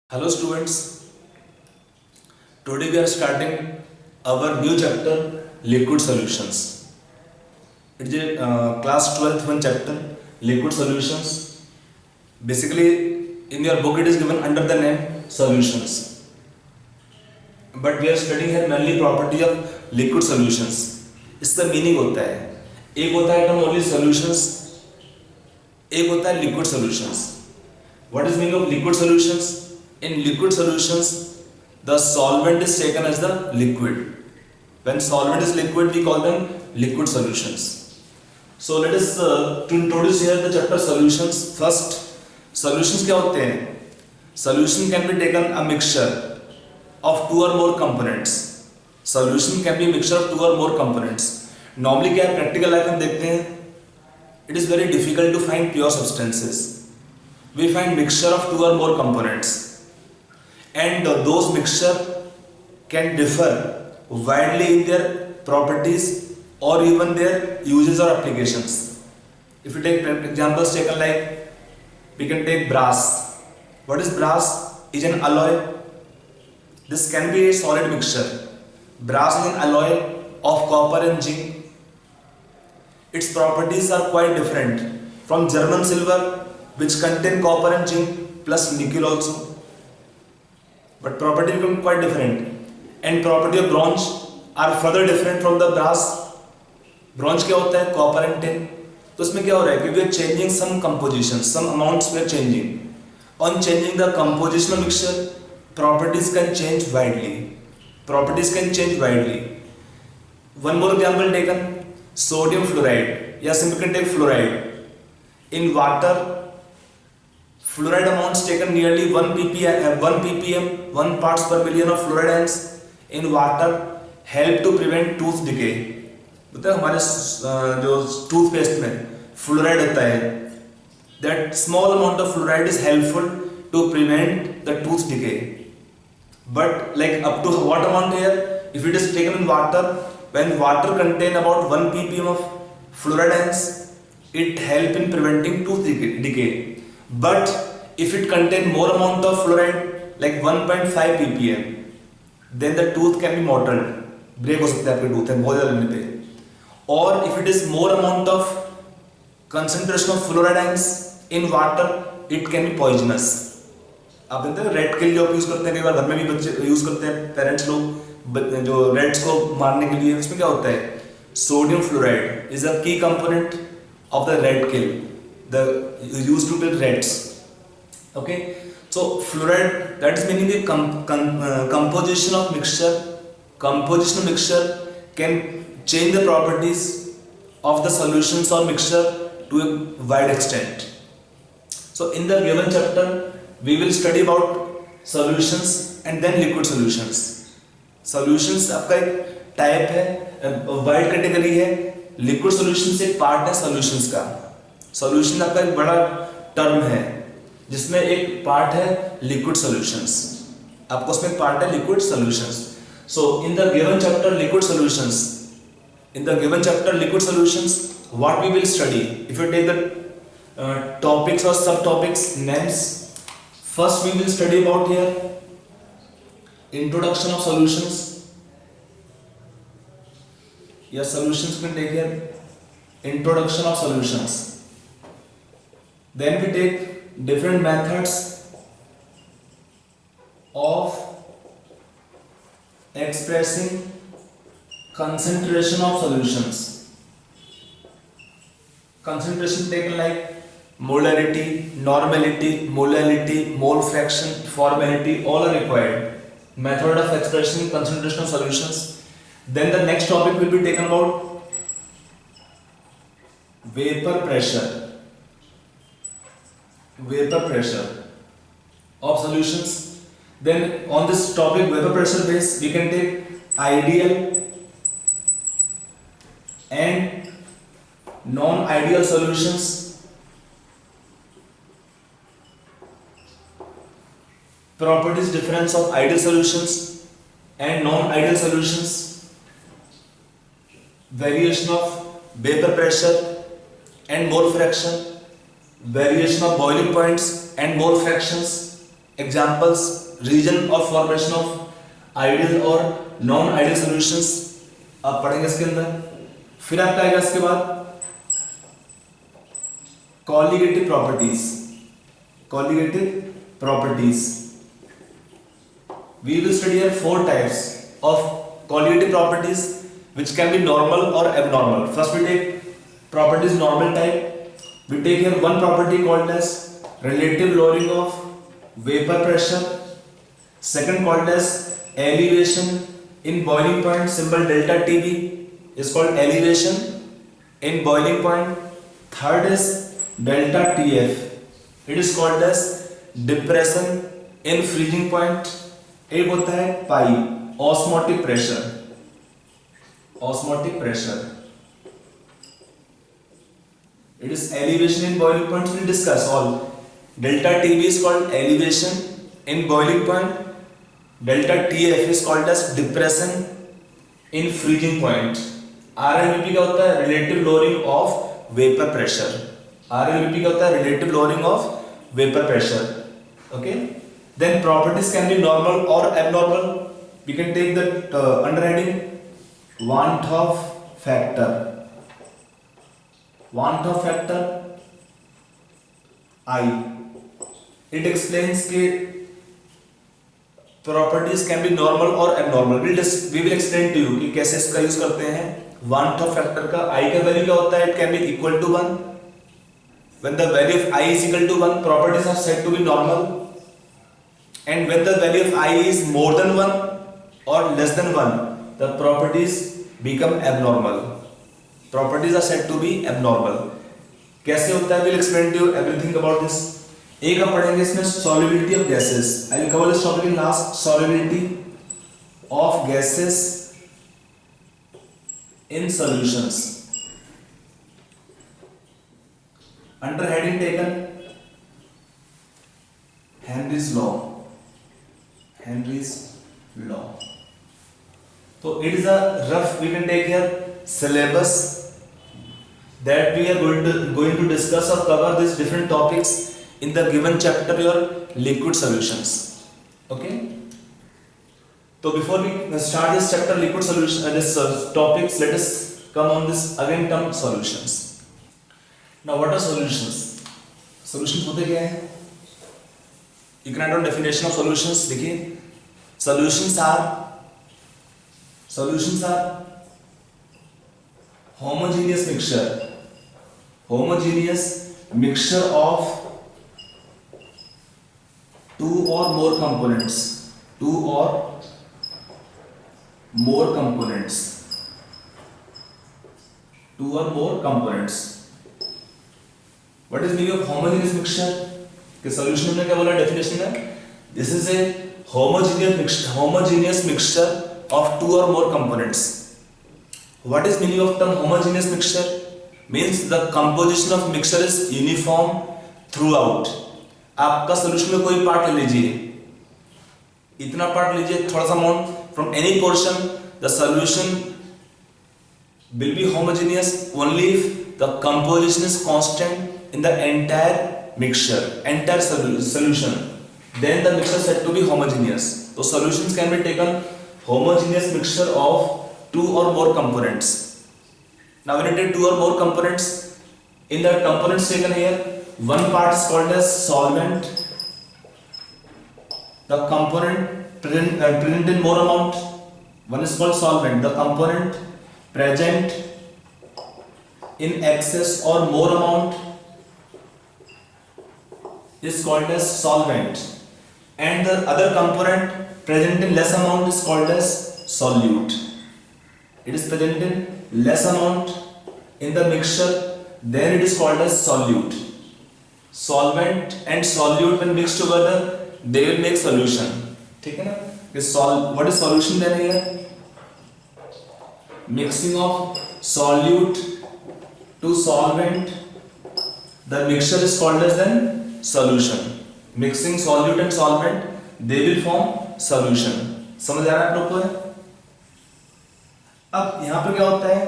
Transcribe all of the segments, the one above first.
Hello students, today we are starting our new chapter liquid solutions. It is class 12th one chapter liquid solutions. Basically in your book it is given under the name solutions. But we are studying here mainly property of liquid solutions. इसका meaning होता है एक होता है term only solutions एक होता है liquid solutions. What is meaning of liquid solutions? In liquid solutions, the solvent is taken as the liquid. When solvent is liquid, we call them liquid solutions. So let us to introduce here the chapter solutions. First, solutions क्या होते हैं? Solution can be taken a mixture of two or more components. Solution can be a mixture of two or more components. Normally क्या है practical life में देखते हैं? It is very difficult to find pure substances. We find mixture of two or more components, and those mixture can differ widely in their properties or even their uses or applications. If you take examples taken like we can take brass. What is brass? Is an alloy. This can be a solid mixture. Brass is an alloy of copper and zinc. Its properties are quite different from German silver, which contain copper and zinc plus nickel also. But property become quite different. And property of bronze are further different from the brass. Bronze क्या होता है? Copper and tin. तो इसमें क्या हो रहा है कि we are changing some compositions, some amounts we are changing. On changing the composition of mixture, properties can change widely. Properties can change widely. One more example taken, sodium fluoride. या simply can take fluoride. In water, fluoride amounts taken nearly 1 ppm, 1 parts per million of fluoride ions in water help to prevent tooth decay. मतलब हमारे जो toothpaste में fluoride होता है, that small amount of fluoride is helpful to prevent the tooth decay. But like up to what amount here? If it is taken in water, when water contain about 1 ppm of fluoride ions, it help in preventing tooth decay. But if it contain more amount of fluoride like 1.5 ppm, then the tooth can be mortal. Break हो सकता है आपके tooth है बहुत ज़्यादा लेने पे. Or if it is more amount of concentration of fluoride ions in water, it can be poisonous. आप जानते हैं रेड किल जो यूज़ करते हैं, कई बार घर में भी बच्चे यूज़ करते हैं, पेरेंट्स लोग जो रेड्स को मारने के लिए. उसमें क्या होता है? सोडियम फ्लोराइड इज अ की component of the red kill, the used to kill rats. Okay, so fluoride, that is meaning the composition of mixture. Composition of mixture can change the properties of the solutions or mixture to a wide extent. So in the given chapter we will study about solutions and then liquid solutions. Solutions आपका एक type है, wide category है. Liquid solution एक part है solutions का. Solution आपका एक बड़ा टर्म है जिसमें एक पार्ट है लिक्विड सॉल्यूशंस. आपको उसमें एक पार्ट है liquid solutions. So in the given chapter liquid solutions, in the given chapter liquid solutions, what we will study. If you take the topics और sub topics names, first we will study about here introduction of solutions. या solutions can take here introduction of solutions. Then we take different methods of expressing concentration of solutions. Concentration taken like molarity, normality, molality, mole fraction, formality, all are required. Method of expressing concentration of solutions. Then the next topic will be taken about vapor pressure. Vapor pressure of solutions. Then on this topic vapor pressure base we can take ideal and non-ideal solutions. Properties difference of ideal solutions and non-ideal solutions. Variation of vapor pressure and mole fraction, variation of boiling points and mole fractions, examples, reason of formation of ideal और non ideal solutions आप पढ़ेंगे इसके अंदर। फिर आपका आएगा इसके बाद colligative properties. Colligative properties, we will study here 4 types of colligative properties which can be normal or abnormal. First we take properties normal type. We take here one property called as relative lowering of vapor pressure. Second called as elevation in boiling point, symbol delta TB is called elevation in boiling point. Third is delta TF. It is called as depression in freezing point. एक होता है pi, osmotic pressure. Osmotic pressure, it is elevation in boiling point. We'll discuss all. Delta TB is called elevation in boiling point. Delta TF is called as depression in freezing point. RLVP क्या होता है? Relative lowering of vapor pressure. RLVP क्या होता है? Relative lowering of vapor pressure. Okay. Then properties can be normal or abnormal. We can take the under heading Van 't Hoff factor. Van 't Hoff factor I. It explains कि properties can be normal or abnormal. We will explain to you कि कैसे इसका use करते हैं। Van 't Hoff factor का I का value क्या होता है? It can be equal to 1. When the value of I is equal to 1, properties are said to be normal. And when the value of I is more than 1 or less than 1, the properties become abnormal. Properties are said to be abnormal. कैसे होता है? We'll explain to you everything about this. एक हम पढ़ेंगे इसमें solubility of gases. I will cover this topic in last. Solubility of gases in solutions. Under heading taken Henry's law. Henry's law. So it is a rough, we can take here syllabus that we are going to discuss or cover these different topics in the given chapter, your liquid solutions. Okay. So before we start this chapter liquid solution, this topics, let us come on this again term solutions. Now what are solutions? Solutions होते क्या है? You can write down definition of solutions. देखिए, solutions are homogeneous mixture of two or more components. What is meaning of homogeneous mixture? कि solution में क्या बोला definition है? This is a homogeneous mixture of two or more components. What is meaning of term homogeneous mixture? Means the composition of mixture is uniform throughout. आपका solution में कोई part ले लीजिए, इतना part लीजिए, थोड़ा सा amount from any portion, the solution will be homogeneous only if the composition is constant in the entire mixture, entire solution. Then the mixture said to be homogeneous. So solutions can be taken homogeneous mixture of two or more components. Now when you take two or more components, in the components taken here, one part is called as solvent. The component present in more amount, one is called solvent. The component present in excess or more amount is called as solvent, and the other component present in less amount is called as solute. It is present in less amount in the mixture, then it is called as solute. Solvent and solute when mixed together, they will make solution. ठीक है ना? What is solution then here? Mixing of solute to solvent, the mixture is called as then solution. Mixing solute and solvent, they will form solution. समझ आ रहा है आप लोग को? अब यहाँ पे क्या होता है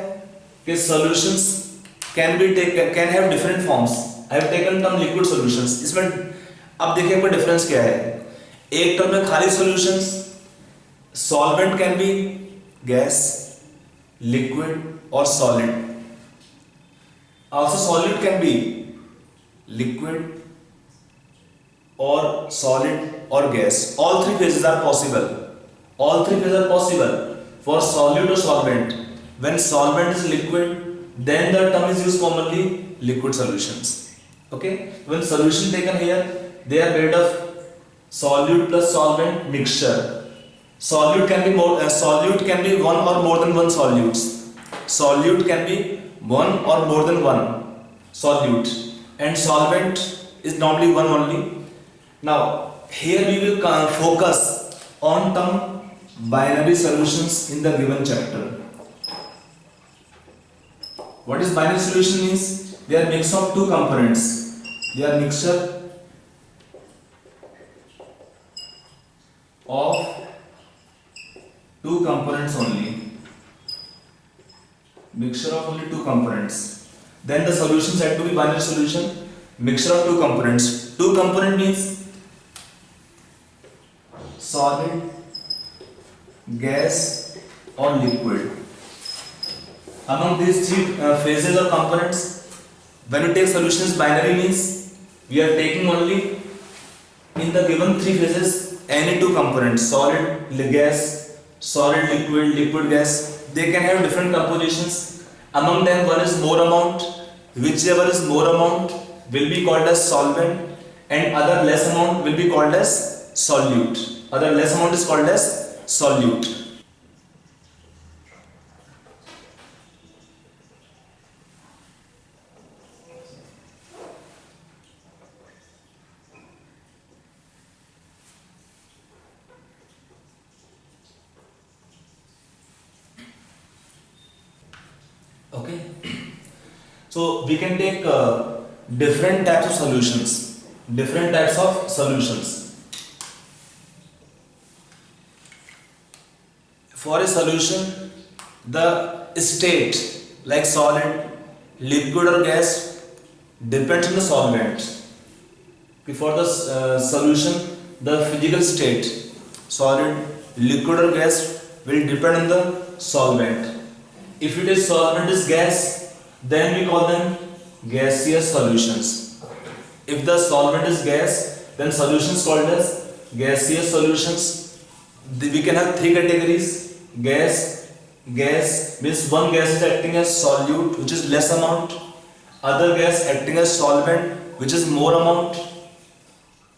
कि solutions can have different forms. I have taken some liquid solutions. इसमें अब देखिए कोई डिफरेंस क्या है एक टर्म में खाली solutions, solvent can be gas, liquid और solid. Also solid can be liquid or solid or gas. All three phases are possible. All three phases are possible for solid or solvent. When solvent is liquid, then the term is used commonly liquid solutions. Okay? When solution taken here, they are made of solute plus solvent mixture. Solute can be one or more than one solutes. Solute can be one or more than one solute, and solvent is normally one only. Now here we will focus on term binary solutions in the given chapter. What is binary solution means? They are mix of two components. They are mixture of two components only. Mixture of only two components. Then the solution said to be binary solution. Mixture of two components. Two component means solid, gas or liquid. Among these three phases or components, when we take solution as binary means we are taking only in the given three phases any two components, solid gas, solid liquid, liquid gas. They can have different compositions. Among them, one is more amount. Whichever is more amount will be called as solvent, and other less amount will be called as solute. Other less amount is called as solute. Okay, so we can take different types of solutions. Different types of solutions. For a solution, the state like solid, liquid or gas depends on the solvent. For the solution, the physical state, solid, liquid or gas will depend on the solvent. If it is solvent is gas, then we call them gaseous solutions. If the solvent is gas, then solutions called as gaseous solutions. We can have three categories. Gas means one gas is acting as solute, which is less amount. Other gas acting as solvent, which is more amount.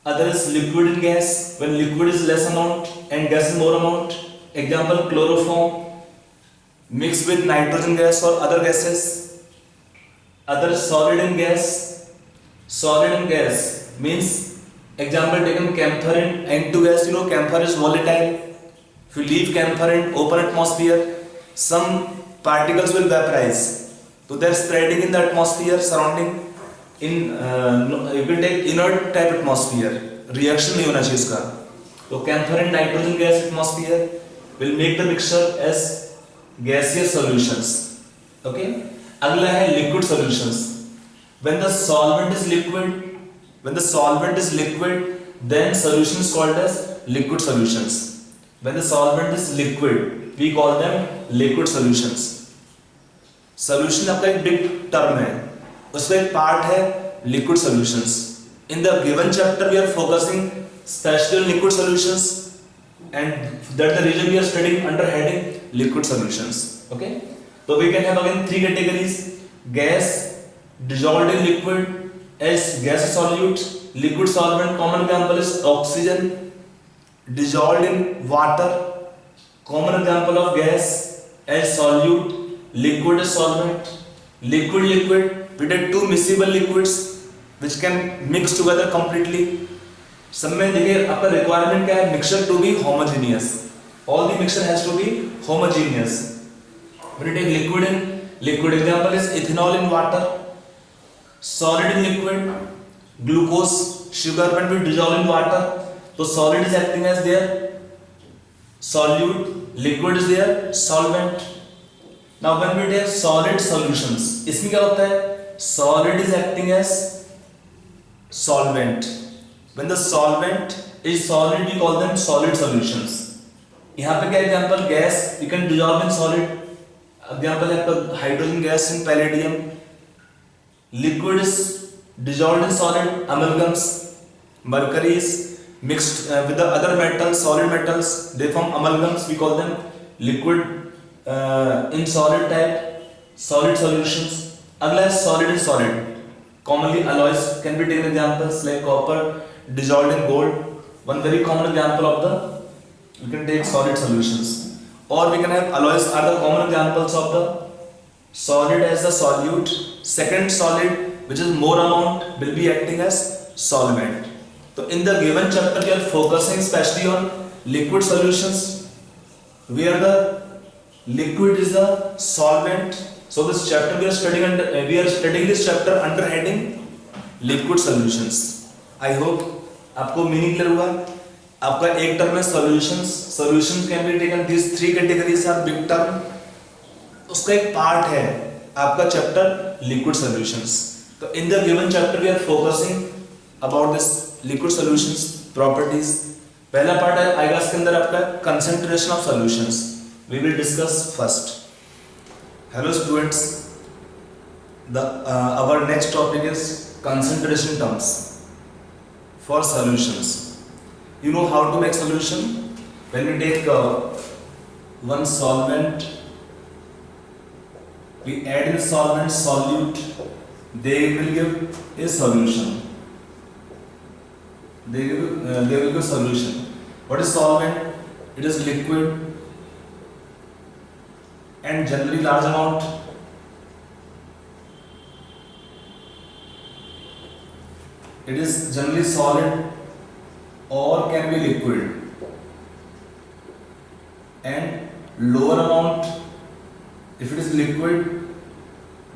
Other is liquid in gas, when liquid is less amount and gas is more amount. Example, chloroform mixed with nitrogen gas or other gases. Other solid in gas. Solid in gas means, example taken, camphor in N2 gas. You know camphor is volatile. If you leave camphor in open atmosphere, some particles will vaporize. So they are spreading in the atmosphere surrounding. In you will take inert type atmosphere. Reaction नहीं होना चाहिए इसका. तो camphor in nitrogen gas atmosphere will make the mixture as gaseous solutions. Okay. अगला है liquid solutions. When the solvent is liquid, then solution is called as liquid solutions. When the solvent is liquid, we call them liquid solutions. Solution आपका एक big term है. उसका एक part है liquid solutions. In the given chapter, we are focusing special liquid solutions, and that's the reason we are studying under heading liquid solutions. Okay, so we can have again three categories: gas, dissolved in liquid as gas solute, liquid solvent. Common example is oxygen. Dissolved in water. Common example of gas as solute, liquid as solvent. Liquid. We did two miscible liquids which can mix together completely. सब में देखिए आपका requirement क्या है? Mixture to be homogeneous. All the mixture has to be homogeneous. When you take liquid example is ethanol in water. Solid in liquid, glucose, sugar. When we dissolve in water, so solid is acting as their solute, liquid is their solvent. Now when we take solid solutions, इसमें क्या होता है? Solid is acting as solvent. When the solvent is solid, we call them solid solutions. यहाँ पे क्या example, gas you can dissolve in solid, example है आपका hydrogen gas in palladium. Liquid is dissolved in solid, amalgams. Mercury is mixed with the other metals, solid metals, they form amalgams, we call them liquid in solid type, solid solutions. अगला है solid in solid, commonly alloys can be taken examples like copper dissolved in gold, one very common example of the, we can take solid solutions. Or we can have alloys are the common examples of the solid as the solute, second solid which is more amount will be acting as solvent. So in the given chapter we are focusing especially on liquid solutions where the liquid is the solvent. So this chapter we are studying this chapter under heading liquid solutions. I hope आपको meaning clear हुआ. आपका एक term है solutions can be taken, these three categories are big term. उसका एक part है आपका chapter liquid solutions. तो in the given chapter we are focusing about this liquid solutions properties. पहला पार्ट है आएगा इसके अंदर आपका concentration of solutions. We will discuss first. Hello students, the our next topic is concentration terms for solutions. You know how to make solution? When we take one solvent, we add in solvent solute, they will give a solution. They will give solution. What is solvent? It is liquid and generally large amount. It is generally solid or can be liquid, and lower amount. If it is liquid,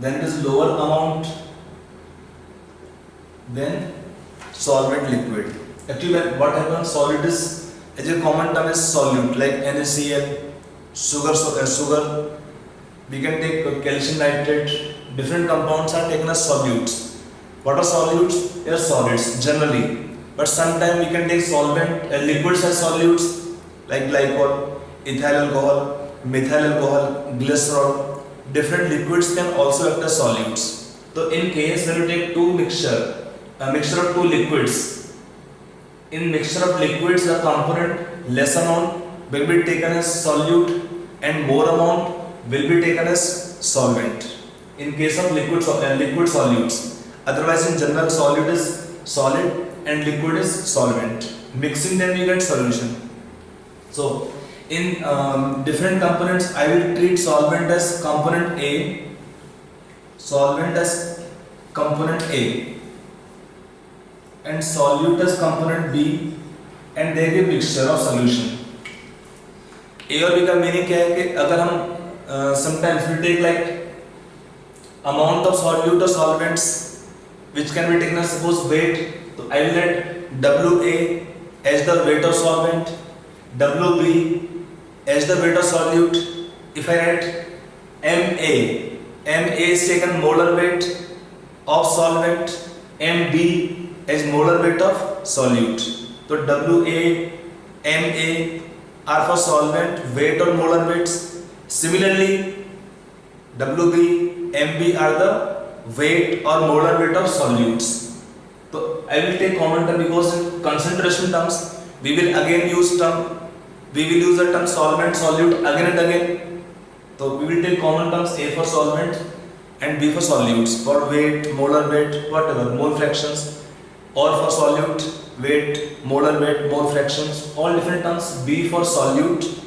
then it is lower amount than solvent liquid. Actually, what happens? Solid is, as a common term is solute, like NaCl, sugar. We can take calcium nitrate. Different compounds are taken as solutes. What are solutes? They are solids generally. But sometimes we can take solvent, liquids as solutes like glycol, ethyl alcohol, methyl alcohol, glycerol. Different liquids can also act as solutes. So in case when you take a mixture of two liquids, in mixture of liquids the component less amount will be taken as solute and more amount will be taken as solvent. In case of liquid solutes, otherwise in general solute is solid and liquid is solvent. Mixing them you get solution. So in different components I will treat solvent as component A, and solute as component B, and they give mixture of solution. A और B का meaning क्या है कि अगर हम sometimes we take like amount of solute or solvents which can be taken as suppose weight. So I will let WA as the weight of solvent, WB as the weight of solute. If I write MA is taken molar weight of solvent, MB as molar weight of solute. So WA, MA are for solvent weight or molar weights. Similarly, WB, MB are the weight or molar weight of solutes. So I will take common term because in concentration terms we will use the term solvent, solute again and again. So we will take common terms A for solvent and B for solutes, for weight, molar weight, whatever, mole fractions, or for solute, weight, molar weight, mole fractions, all different terms. B for solute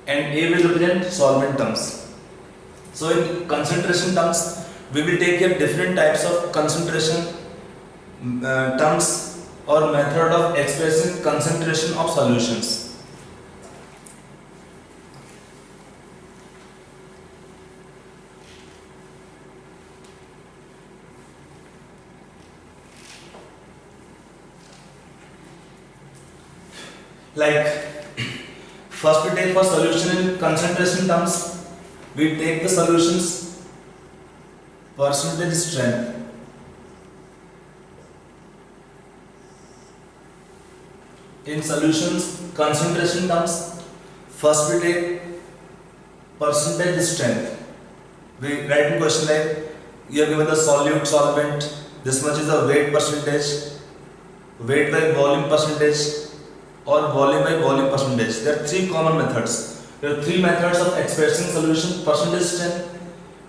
and A will represent solvent terms. So in concentration terms we will take here different types of concentration terms or method of expressing concentration of solutions. Like first we take for solution in concentration terms, we take the solutions percentage strength. in solutions concentration terms. First we take percentage strength. We write in question like you are given the solute solvent, this much is the weight percentage, weight by volume percentage, or volume by volume percentage. There are three common methods. There are three methods of expressing solution percentage strength,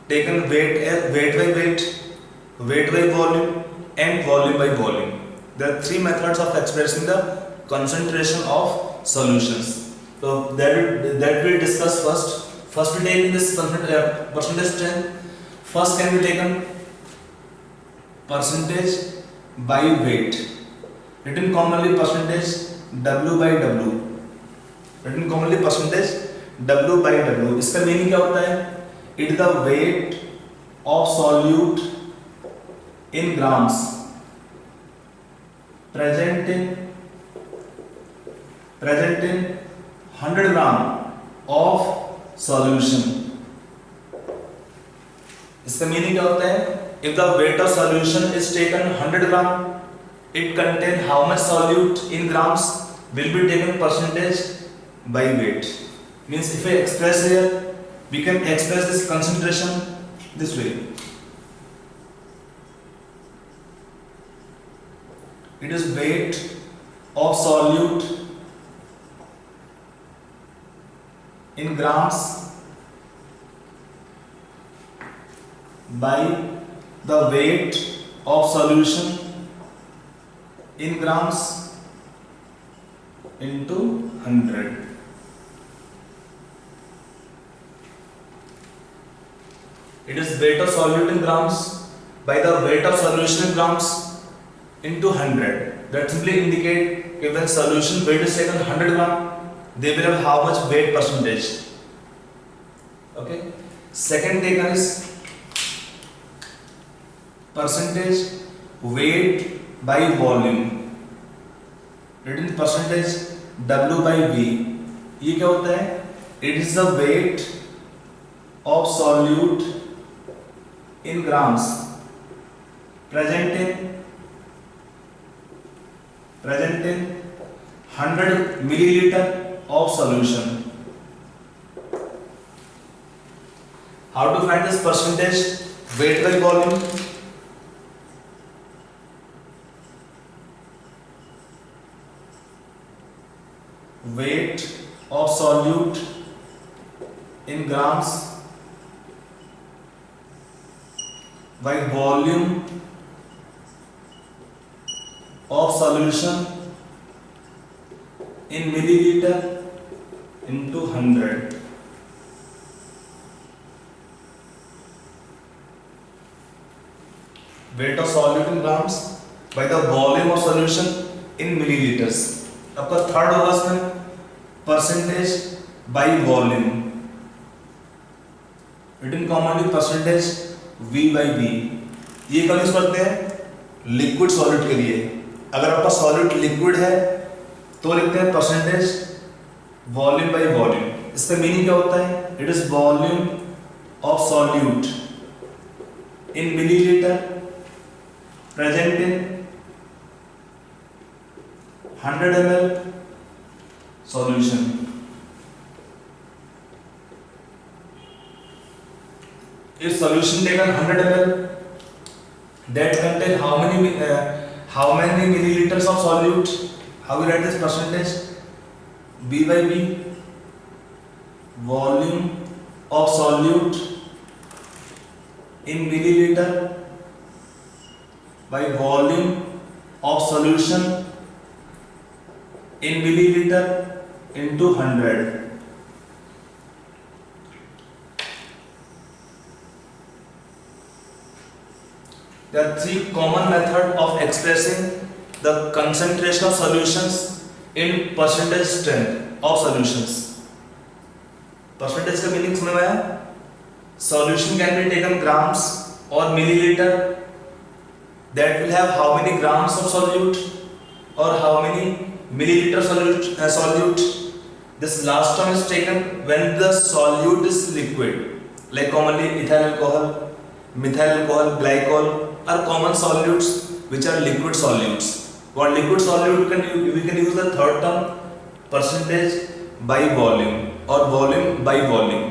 taken weight by weight by volume, and volume by volume. There are three methods of expressing the concentration of solutions. So that we discuss first. First we take this percentage strength. First can be taken percentage by weight. Written commonly percentage W by W. Written commonly percentage W by W. इसका meaning क्या होता है? It is the weight of solute in grams present in 100 gram of solution. इसका meaning क्या होता है? If the weight of solution is taken 100 gram, it contain how much solute in grams will be taken percentage by weight. Means if I express here, we can express this concentration this way. It is weight of solute in grams by the weight of solution in grams into 100. It is weight of solute in grams by the weight of solution in grams into 100. That simply indicate if when solution weight is taken 100 gram, they will have how much weight percentage. Okay. Second taken is percentage weight by volume. Written percentage W by V. ये क्या होता है? It is the weight of solute in grams present in 100 milliliter of solution. How to find this percentage weight by volume? Weight of solute in grams by volume of solution in milliliter into 100. Weight of solute in grams by the volume of solution in milliliters. आपका third होगा इसमें percentage by volume. Written commonly percentage V by V. ये कब use करते हैं? Liquid solid के लिए. अगर आपका सॉलिड लिक्विड है तो लिखते हैं परसेंटेज वॉल्यूम बाय वॉल्यूम. इसका मीनिंग क्या होता है? It is volume of solute in millilitre present in 100 ml solution. If solution taken 100 ml, that contain how many milliliters of solute? How we write this percentage? V by V, volume of solute in milliliter by volume of solution in milliliter into 100. There are three common methods of expressing the concentration of solutions in percentage strength of solutions. Percentage का meaning समझ में आया? Solution can be taken grams or milliliter. That will have how many grams of solute or how many milliliter solute. This last term is taken when the solute is liquid, like commonly ethyl alcohol, methyl alcohol, glycol are common solutes which are liquid solutes. For liquid solute we can use the third term percentage by volume or volume by volume.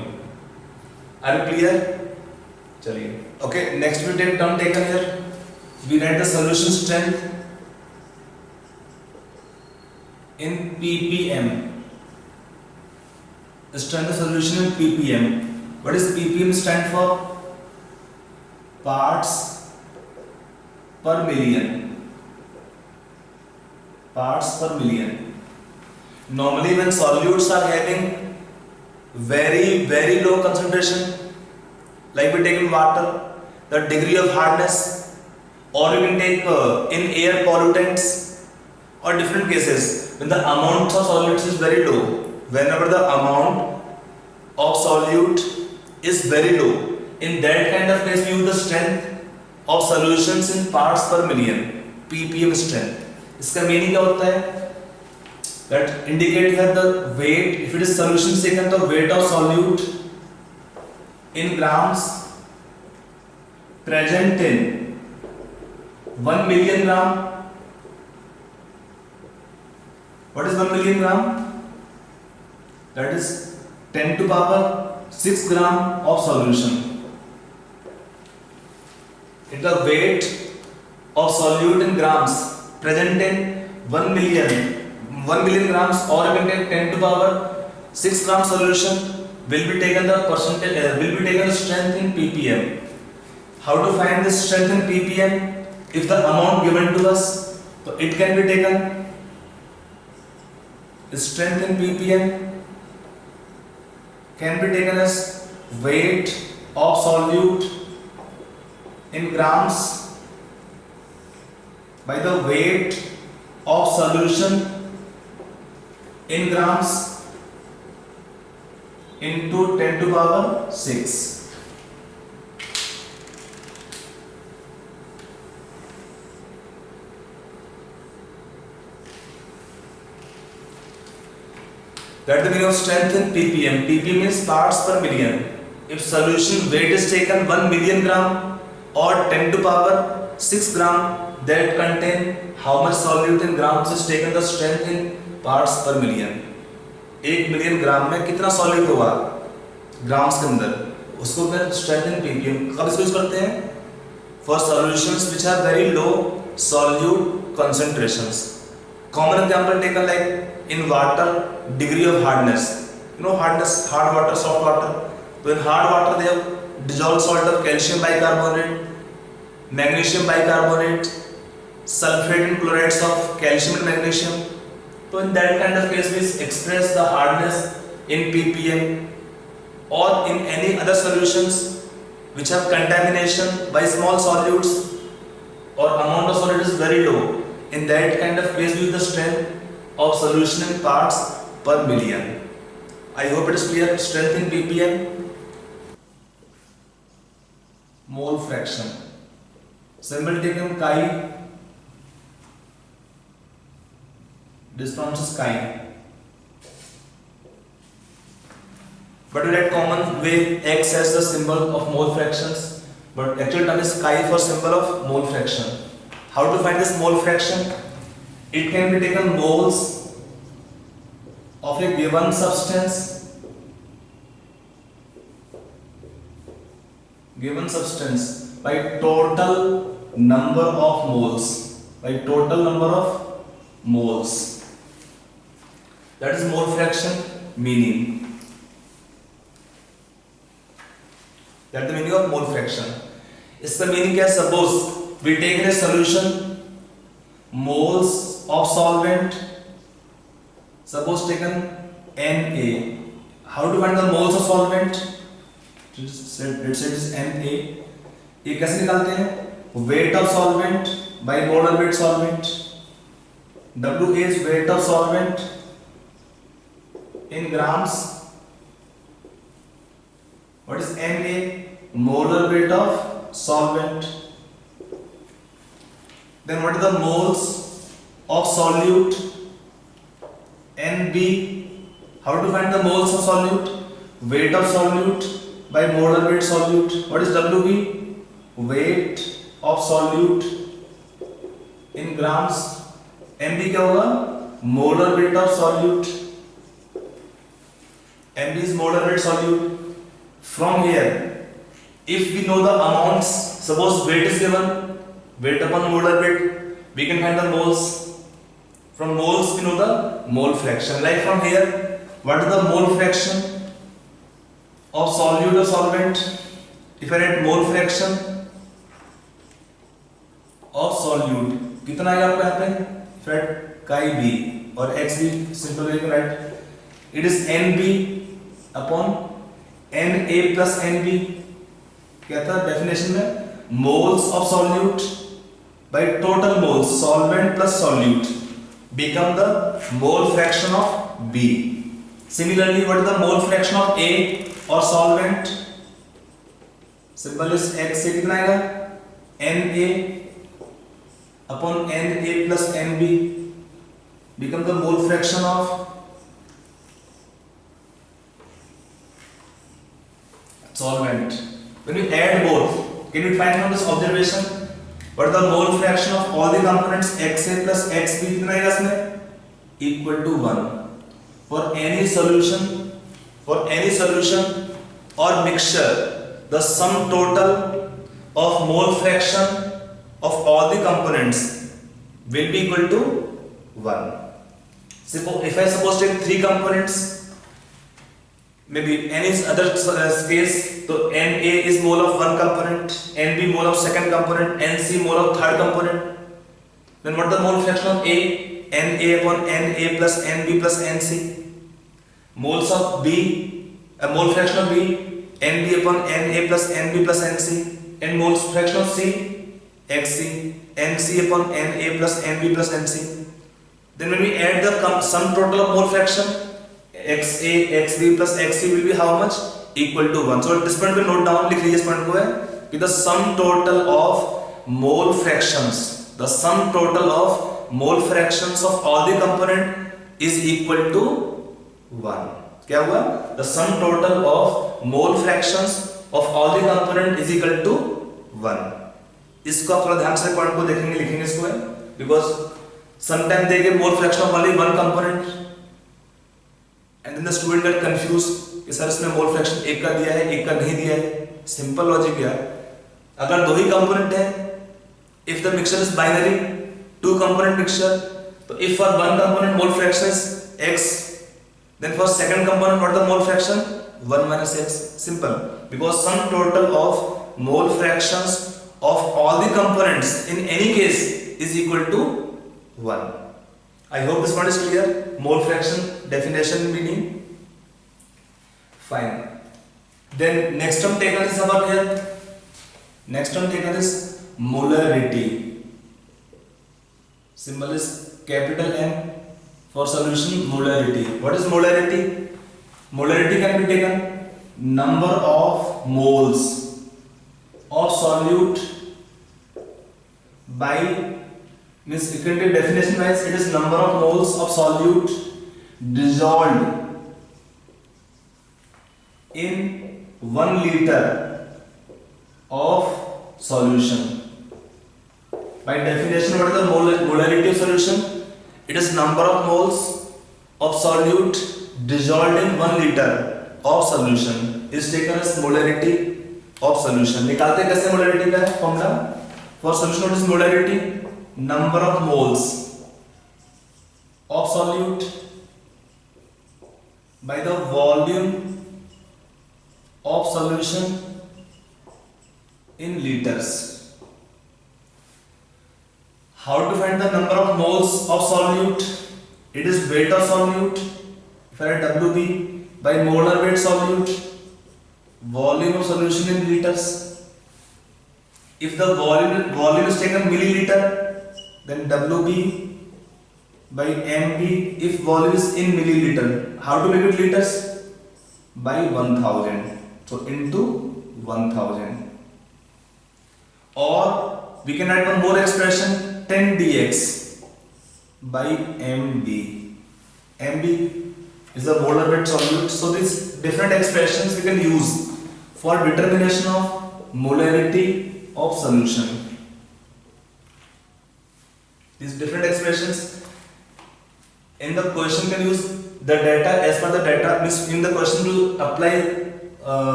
Are you clear? चलिए. Okay, next we take term taken here. We write the solution strength in ppm. Strength of solution in ppm. What is ppm stand for? Parts per million. Parts per million. Normally when solutes are having very low concentration, like we take in water, the degree of hardness, or you can take in air pollutants, or different cases when the amount of solutes is very low. Whenever the amount of solute is very low, in that kind of case we use the strength of solutions in parts per million, ppm strength. इसका meaning क्या होता है? That indicate here the weight. If it is solution taken, the weight of solute in grams present in 1 million gram. What is 1 million gram? That is 10 to power 6 gram of solution. If the weight of solute in grams present in 1 million grams, or you can take 10 to power 6 gram solution, will be taken the percentage, will be taken the strength in ppm. How to find this strength in ppm? If the amount given to us, so it can be taken strength in ppm can be taken as weight of solute in grams by the weight of solution in grams into 10 to power 6. That's the meaning of strength in ppm. ppm means parts per million. If solution weight is taken 1 million gram or 10 to power 6 gram, that contain how much solute in grams is taken the strength in parts per million. 1 million ग्राम में कितना solute होगा grams के अंदर, उसको फिर strength in ppm. कब इसको use करते हैं? For solutions which are very low solute concentrations. Common example taken like in water, degree of hardness. You know hardness, hard water, soft water. So in hard water they have dissolved salt of calcium bicarbonate, magnesium bicarbonate, sulfate and chlorides of calcium and magnesium. So in that kind of case we express the hardness in ppm. Or in any other solutions which have contamination by small solutes or amount of solute is very low, in that kind of case we use the strength of solution in parts per million. I hope it is clear. Strength in ppm. Mole fraction. Symbol taken chi. This pronounces chi. But we write common way X as the symbol of mole fractions. But actual term is chi for symbol of mole fraction. How to find this mole fraction? It can be taken moles of a given substance. Given substance by total number of moles. By total number of moles. That is mole fraction meaning. That is the meaning of mole fraction. इसका meaning क्या है? Suppose we take a solution, moles of solvent. Suppose taken Na. How to find the moles of solvent? Let's say it is Na. ये कैसे निकालते हैं? Weight of solvent by molar weight solvent. W is weight of solvent in grams. What is Na? Molar weight of solvent. Then what are the moles of solute? Nb. How to find the moles of solute? Weight of solute by molar weight solute. What is Wb? Weight of solute in grams MB क्या होगा? Molar weight of solute. MB is molar weight solute. From here, if we know the amounts, suppose weight is given, weight upon molar weight, we can find the moles. From moles we know the mole fraction. Like from here, what is the mole fraction of solute or solvent? If I write mole fraction of solute, कितना आएगा आपको यहाँ पे? Write chi b और x b simple way to write. It is NB upon Na plus Nb. क्या था definition में? Moles of solute by total moles solvent plus solute become the mole fraction of B. Similarly, what is the mole fraction of A or solvent? Simple is x से कितना आएगा? Na upon Na plus Nb become the mole fraction of solvent. When we add both, can you find from this observation what is the mole fraction of all the components Xa plus Xb कितना आएगा इसमें? Equal to 1. For any solution or mixture, the sum total of mole fraction of all the components will be equal to 1. Suppose if I take 3 components, maybe n is other case, so Na is mole of one component, Nb mole of second component, Nc mole of third component. Then what is the mole fraction of A? Na upon Na plus Nb plus Nc. Moles of B, a mole fraction of B, Nb upon Na plus Nb plus Nc. And moles fraction of C, Xc, Nc upon Na plus Nb plus Nc. Then when we add the sum total of mole fraction, Xa, Xb plus Xc will be how much? Equal to 1. So at this point we note down, लिख लीजिए इस point को है कि the sum total of mole fractions, the sum total of mole fractions of all the component is equal to 1. क्या हुआ? The sum total of mole fractions of all the component is equal to 1. इसको आप थोड़ा ध्यान से point को देखेंगे, लिखेंगे इसको है, because sometimes they give mole fraction of only one component. And then the student get confused कि सर इसमें मोल फ्रैक्शन एक का दिया है, एक का नहीं दिया है. सिंपल लॉजिक है. अगर दो ही कंपोनेंट है, if the mixture is binary, two component mixture, तो if for one component mole fraction is x, then for second component what the mole fraction? 1 minus x. Simple. Because sum total of mole fractions of all the components in any case is equal to 1. I hope this one is clear. Mole fraction definition meaning. Fine. Then next term taken is about here. Next term taken is molarity. Symbol is capital M for solution molarity. What is molarity? Molarity can be taken number of moles of solute by, means it can be definition wise, it is number of moles of solute dissolved in 1 liter of solution. By definition, what is the molarity of solution? It is number of moles of solute dissolved in 1 liter of solution is taken as molarity of solution. निकालते कैसे molarity का formula? For solution, what is molarity? Number of moles of solute by the volume of solution in liters. How to find the number of moles of solute? It is weight of solute, if I write Wb by molar weight solute, volume of solution in liters. If the volume is taken milliliter, then Wb by Mb if volume is in milliliter. How to make it liters? By 1000. So into 1000. Or we can add one more expression, 10 dx by Mb. Mb is the molar weight solute. So these different expressions we can use for determination of molarity of solution. These different expressions in the question can use the data as per the data, means in the question to apply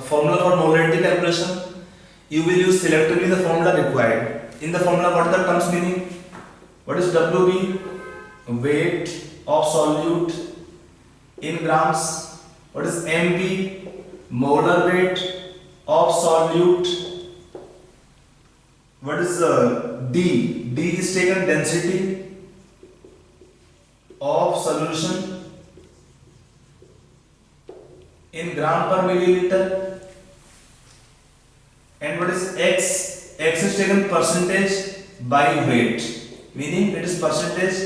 formula for molarity calculation, you will use selectively the formula required. In the formula, what are the terms meaning? What is WB? Weight of solute in grams. What is MB? Molar weight of solute. What is D? D is taken density of solution in gram per milliliter. And what is X? X is taken percentage by weight, meaning it is percentage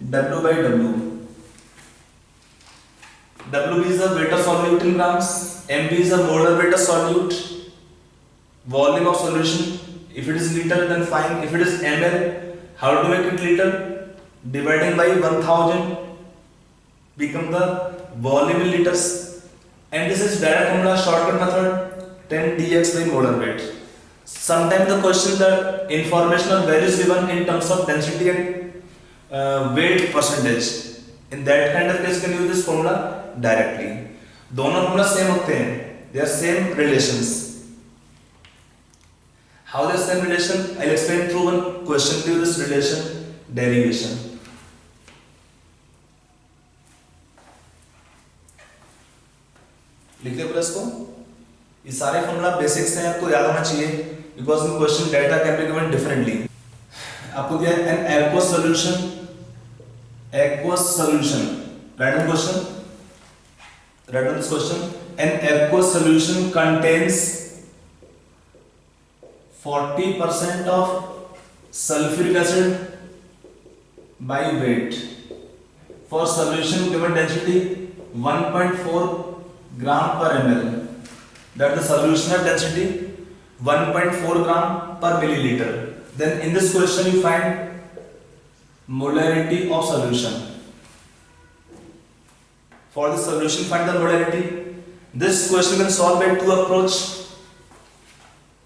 W by W. WB is the weight of solute in grams, MB is the molar weight of solute, volume of solution. If it is liter, then fine. If it is ml, how to make it liter? Dividing by 1000 become the volume in liters. And this is direct formula, shortcut method, 10 dx by molar weight. Sometimes the question, the information or values given in terms of density and weight percentage. In that kind of case, you can use this formula directly. दोनों formula same होते हैं, they are same relations. How they are same relation? I'll explain through one question to you this relation derivation. लिख लिया plus को. ये सारे formula basics हैं, आपको याद होना चाहिए because in question data can be given differently. आपको दिया है an aqueous solution, right on question, right on this question. An aqueous solution contains 40% of sulfuric acid by weight for solution given density 1.4 gram per ml. That the solution have density 1.4 gram per milliliter. Then in this question you find molarity of solution. For the solution find the molarity. This question can solve by two approach,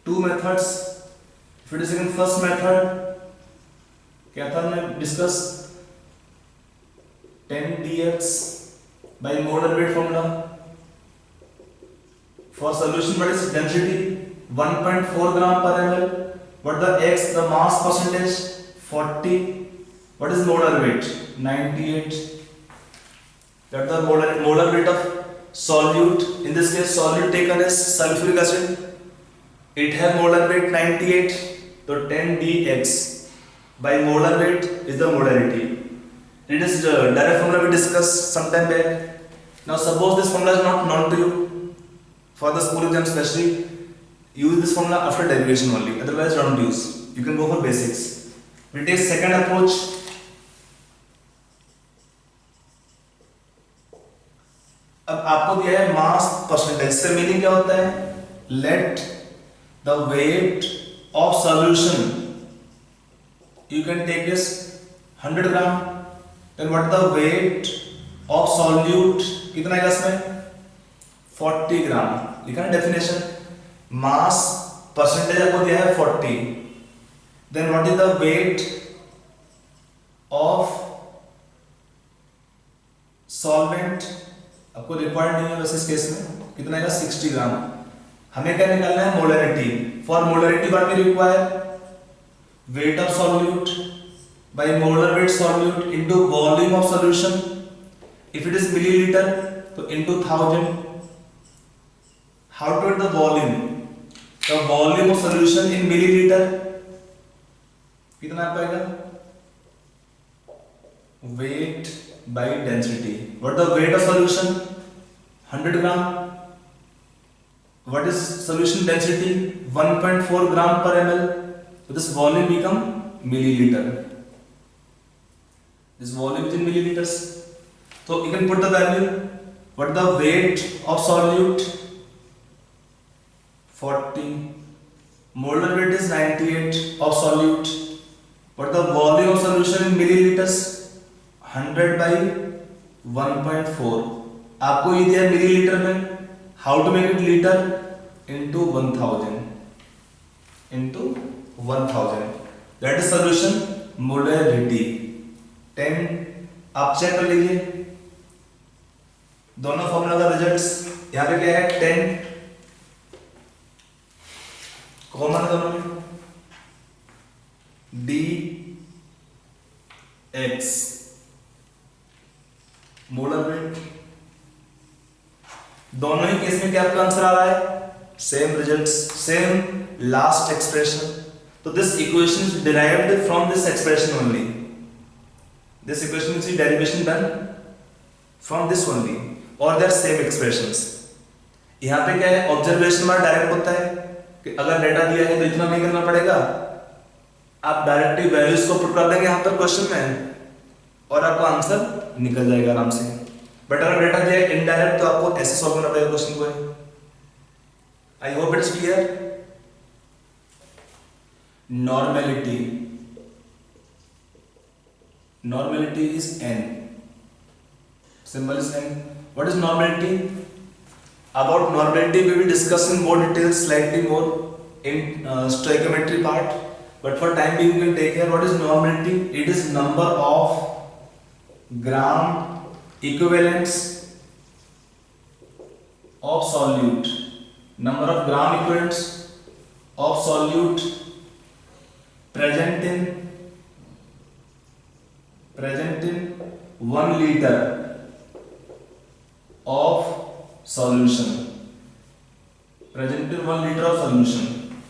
two methods. If it is in first method, क्या था हमने discuss 10 dx by molar weight formula. For solution, what is density? 1.4 gram per ml. What the x, the mass percentage? 40. What is molar weight? 98. That the molar weight of solute. In this case, solute taken as sulfuric acid. It has molar weight 98. So 10 dx by molar weight is the molarity. It is the direct formula we discussed some time back. Now suppose this formula is not known to you. For the school exam especially, use this formula after derivation only. Otherwise don't use. You can go for basics. We take second approach. अब आपको दिया है mass percentage. से meaning क्या होता है? Let the weight of solution you can take is 100 gram. Then what the weight of solute कितना है इसमें? 40 ग्राम. लिखा है डेफिनेशन. मास परसेंटेज आपको दिया है 40. Then what is the weight of solvent? आपको रिक्वायर्ड नहीं है वैसे इस केस में. कितना है? 60 ग्राम. हमें क्या निकालना है? Molarity. For molarity what we require? Weight of solute by molar weight solute into volume of solution. If it is millilitre तो into 1000. How to get the volume? The volume of solution in millilitre कितना आ पाएगा? Weight by density. What the weight of solution? 100 gram. What is solution density? 1.4 gram per ml. So this volume become milliliter. This volume is in milliliters. So you can put the value. What the weight of solute? 40. Molar weight is 98 of solute. What the volume of solution in milliliters? 100 by 1.4. आपको ये दिया millilitre में. How to make it liter? Into 1000. Into 1000. That is solution molarity. 10 आप check कर लीजिए दोनों formula का results. यहाँ पे क्या है 10 कॉमन है दोनों में, डी एक्स मोलर वेट। दोनों ही केस में क्या आपका आंसर आ रहा है? Same results, same last expression. तो this equation is derived from this expression only. This equation is derivation done from this only, or their same expressions. यहाँ पे क्या है? ऑब्जर्वेशन हमारा डायरेक्ट होता है कि अगर डेटा दिया है तो इतना नहीं करना पड़ेगा, आप डायरेक्टली वैल्यूज को पुट कर देंगे यहाँ पर क्वेश्चन में और आपका आंसर निकल जाएगा आराम से। बट अगर डेटा दिया है इनडायरेक्ट तो आपको ऐसे सॉल्व करना पड़ेगा क्वेश्चन को। I hope it's clear. Normality, normality is n, symbol is n. What is normality? About normality we will discuss in more details, slightly more in stoichiometry part, but for time being we will take here what is normality. It is number of gram equivalents of solute, number of gram equivalents of solute present in 1 liter of solution. Present in 1 liter of solution.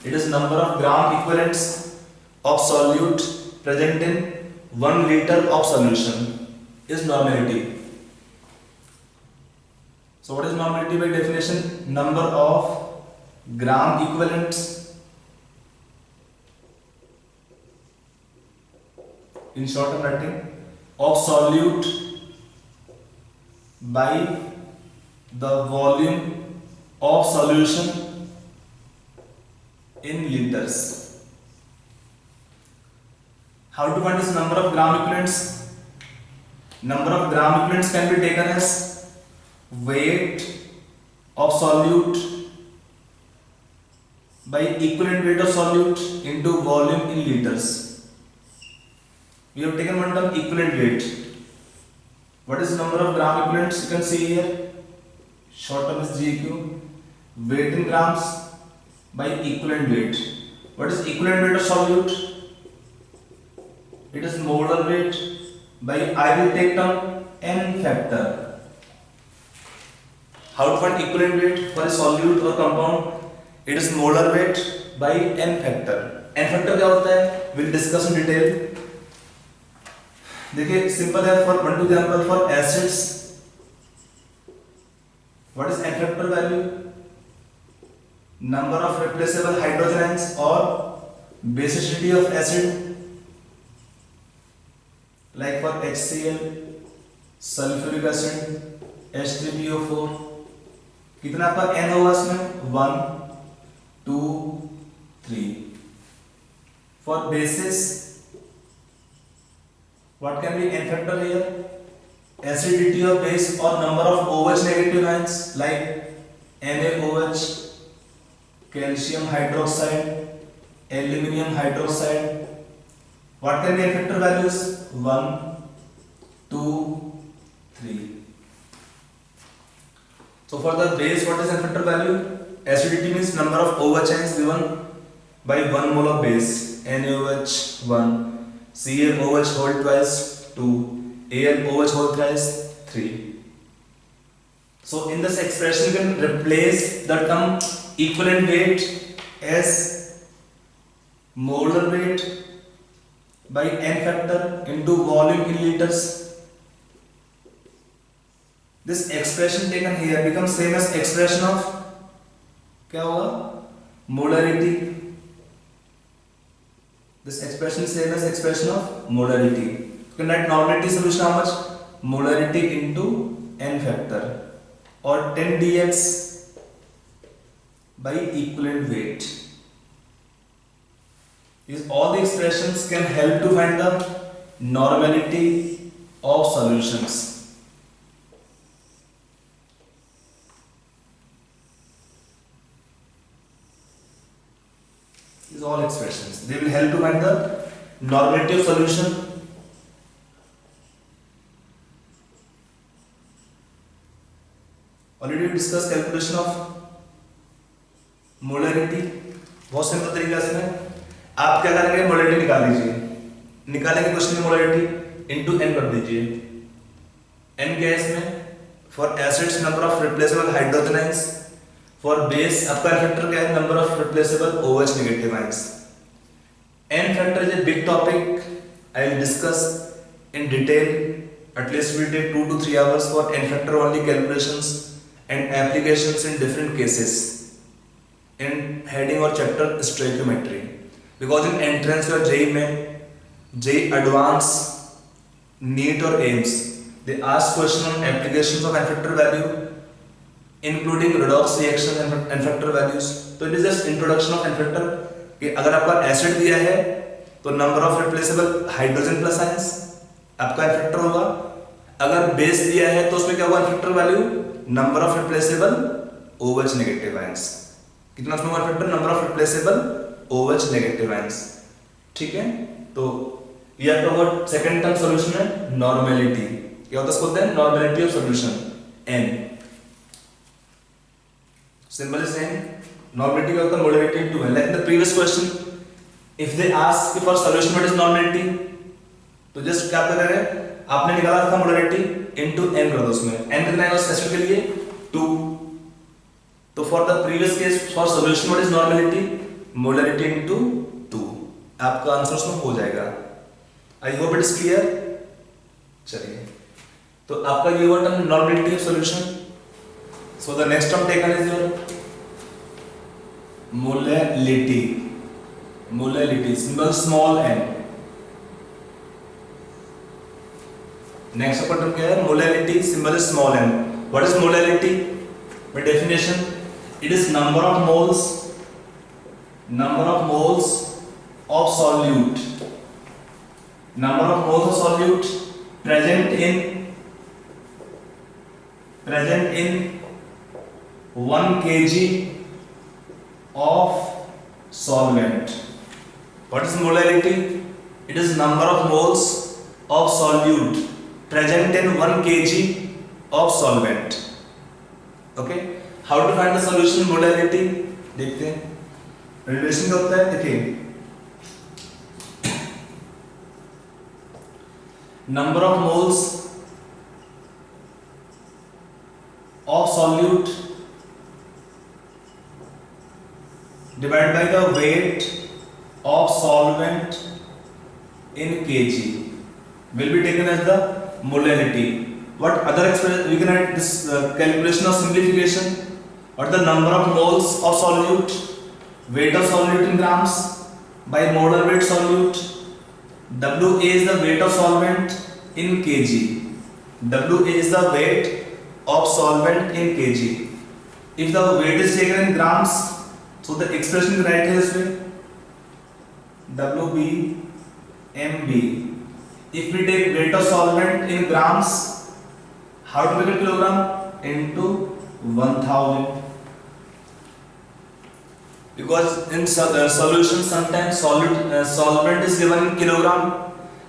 It is number of gram equivalents of solute present in 1 liter of solution is normality. So what is normality by definition? Number of gram equivalents in short I'm writing of solute by the volume of solution in liters. How to find this number of gram equivalents? Number of gram equivalents can be taken as weight of solute by equivalent weight of solute into volume in liters. We have taken one term equivalent weight. What is the number of gram equivalents? You can see here. Short term is GEQ. Weight in grams by equivalent weight. What is equivalent weight of solute? It is molar weight by, I will take term n factor. How to find equivalent weight for a solute or compound? It is molar weight by n factor. n factor क्या होता है? We'll discuss in detail. देखिए simple है। For 1 2 example for acids what is n factor value? Number of replaceable hydrogen ions और basicity of acid, like for HCl sulphuric acid H3PO4 कितना आपका n होगा इसमें? 1 2 3। For basis what can be n factor here? Acidity of base or number of OH negative ions like NaOH, calcium hydroxide, aluminium hydroxide. What can be n factor values? 1 2 3। So for the base what is n factor value? Acidity means number of OH ions given by 1 mole of base, NaOH 1, CaOH whole twice 2, AlOH whole thrice 3. So in this expression you can replace the term equivalent weight as molar weight by n factor into volume in liters. This expression taken here becomes same as expression of क्या होगा? Molarity. This expression is same as expression of molarity. You can write normality solution how much? Molarity into n factor or 10 dx by equivalent weight. These all the expressions can help to find the normality of solutions. These all expressions, they will help to find the normality of solution. Already discuss calculation of molarity. बहुत simple तरीका से आप क्या करेंगे, molarity निकाल लीजिए, निकालेंगे question की मोलैरिटी इनटू n कर दीजिए। n क्या है इसमें, for acids number of replaceable hydrogen ions, for base आपका फैक्टर क्या है, number of replaceable OH negative ions. n factor is a big topic. I will discuss in detail. At least we take 2 to 3 hours for n factor only calculations and applications in different cases in heading or chapter stoichiometry. Because in entrance or JEE main, JEE advanced, NEET or AIMS, they ask question on applications of n factor value, including redox reaction and n factor values. So it is just introduction of n factor. कि अगर आपका acid दिया है तो number of replaceable hydrogen plus ions आपका n factor होगा। अगर base दिया है तो उसमें क्या होगा n factor value, number of replaceable OH negative ions. कितना उसमें n factor, number of replaceable OH negative ions. ठीक है, तो ये आपका सेकंड टर्म सॉल्यूशन है नॉर्मेलिटी। क्या होता है, इसको बोलते हैं normality of solution n। Simple is n। Normality का होता है molarity into n. Like in the previous question, if they ask for solution what is normality, तो just क्या कर रहे हैं, आपने निकाला था molarity into n कर दो उसमें। n कितना है उस एसिड के लिए 2। तो for the previous case for solution what is normality, molarity into 2। आपका आंसर उसमें हो जाएगा। I hope it is clear। चलिए, तो आपका ये हुआ term normality of solution। So the next term taken is your molality. Molality symbol small n। Next upon term क्या है, molality symbol small n। What is molality, by definition it is number of moles of solute, number of moles of solute present in 1 kg of solvent. What is molarity? It is number of moles of solute present in 1 kg of solvent. Okay? How to find the solution molarity? देखते हैं। Relation क्या होता है, देखिए number of moles of solute divided by the weight of solvent in kg will be taken as the molarity. What other expression we can add this calculation of simplification? What the number of moles of solute, weight of solute in grams by molar weight solute. WA is the weight of solvent in kg. WA is the weight of solvent in kg. If the weight is taken in grams, so the expression is right here this way, WBMB. If we take weight of solvent in grams, how to make it kilogram, into 1000. Because in solution sometimes solvent is given in kilogram,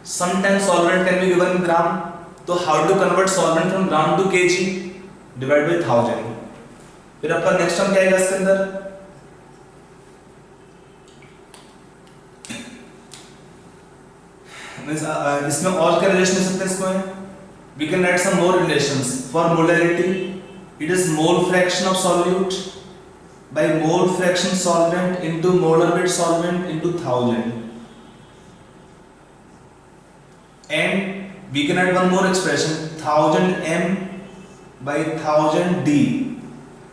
sometimes solvent can be given in gram. So how to convert solvent from gram to kg, divide by 1000। फिर आपका next term क्या आएगा इसके अंदर, इसमें और क्या relation हो सकते हैं इसमें, we can add some more relations. For molarity it is mole fraction of solute by mole fraction solvent into molar weight solvent into 1000, and we can add one more expression, 1000 m by 1000 d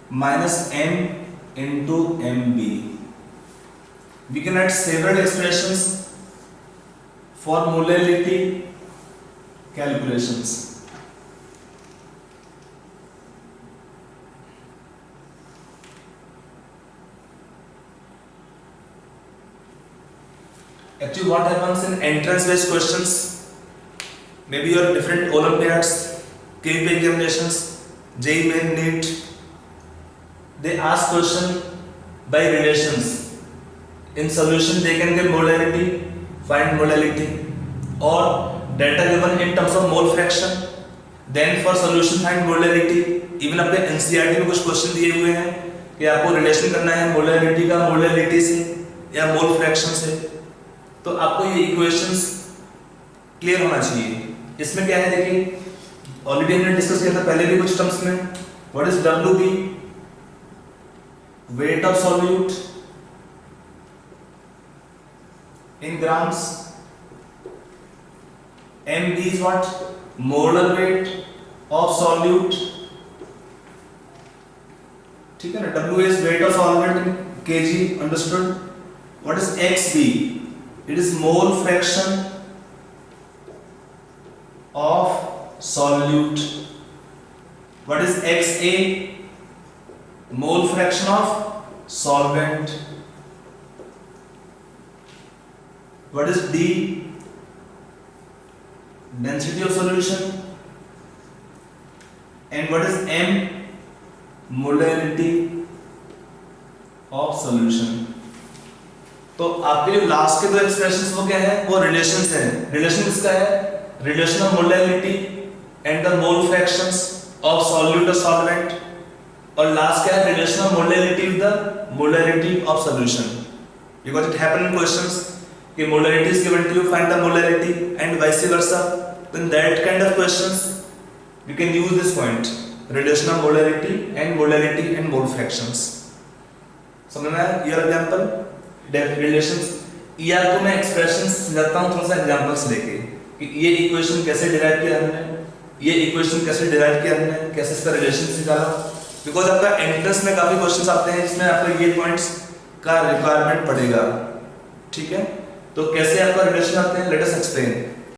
minus m into mb. We can add several expressions for molarity calculations. Actually, what happens in entrance-based questions, maybe your different Olympiads, KP examinations, JEE Main, NEET, they ask question by relations. In solution, they can give molarity, find molarity, or data given in terms of mole fraction. Then for solution, find molarity. Even अपने NCERT में कुछ question दिए हुए हैं कि आपको relation करना है मोलैरिटी का मोलैलिटी से या मोल फ्रैक्शन से, तो आपको ये इक्वेशंस क्लियर होना चाहिए। इसमें क्या है देखिए, ऑलरेडी हमने डिस्कस किया था पहले भी कुछ टर्म्स में। What is WB, wait of solute in grams, MB is what, molar weight of solute, ठीक है ना। W is weight of solvent in kg, understood। what is XB, it is mole fraction of solute। what is XA, mole fraction of solvent। what is D, density of solution। and what is M, molarity of solution। तो आपके जो last के दो expressions वो क्या है, वो relations है। रिलेशन किसका है, relation of molarity and the mole fractions of solute और सॉल्वेंट, और लास्ट क्या है, relation of molarity with the molarity of solution. Because it happen in questions कि molarity is given to you, find the molarity and vice versa. तो in that kind of questions you can use this point, relation of molarity and mole fractions. समझ में आया? Your example relations, या तो मैं expressions लेता हूं थोड़ा सा एग्जांपल्स लेके कि ये इक्वेशन कैसे डिराइव किया हमने, ये इक्वेशन कैसे डिराइव किया हमने, कैसे इसका रिलेशन निकाला। बिकॉज आपका एंट्रेंस में काफी क्वेश्चंस आते हैं जिसमें आपको ये पॉइंट्स का रिक्वायरमेंट पड़ेगा, ठीक है। तो कैसे आपका रिलेशन आते हैं, लेट अस एक्सप्लेन।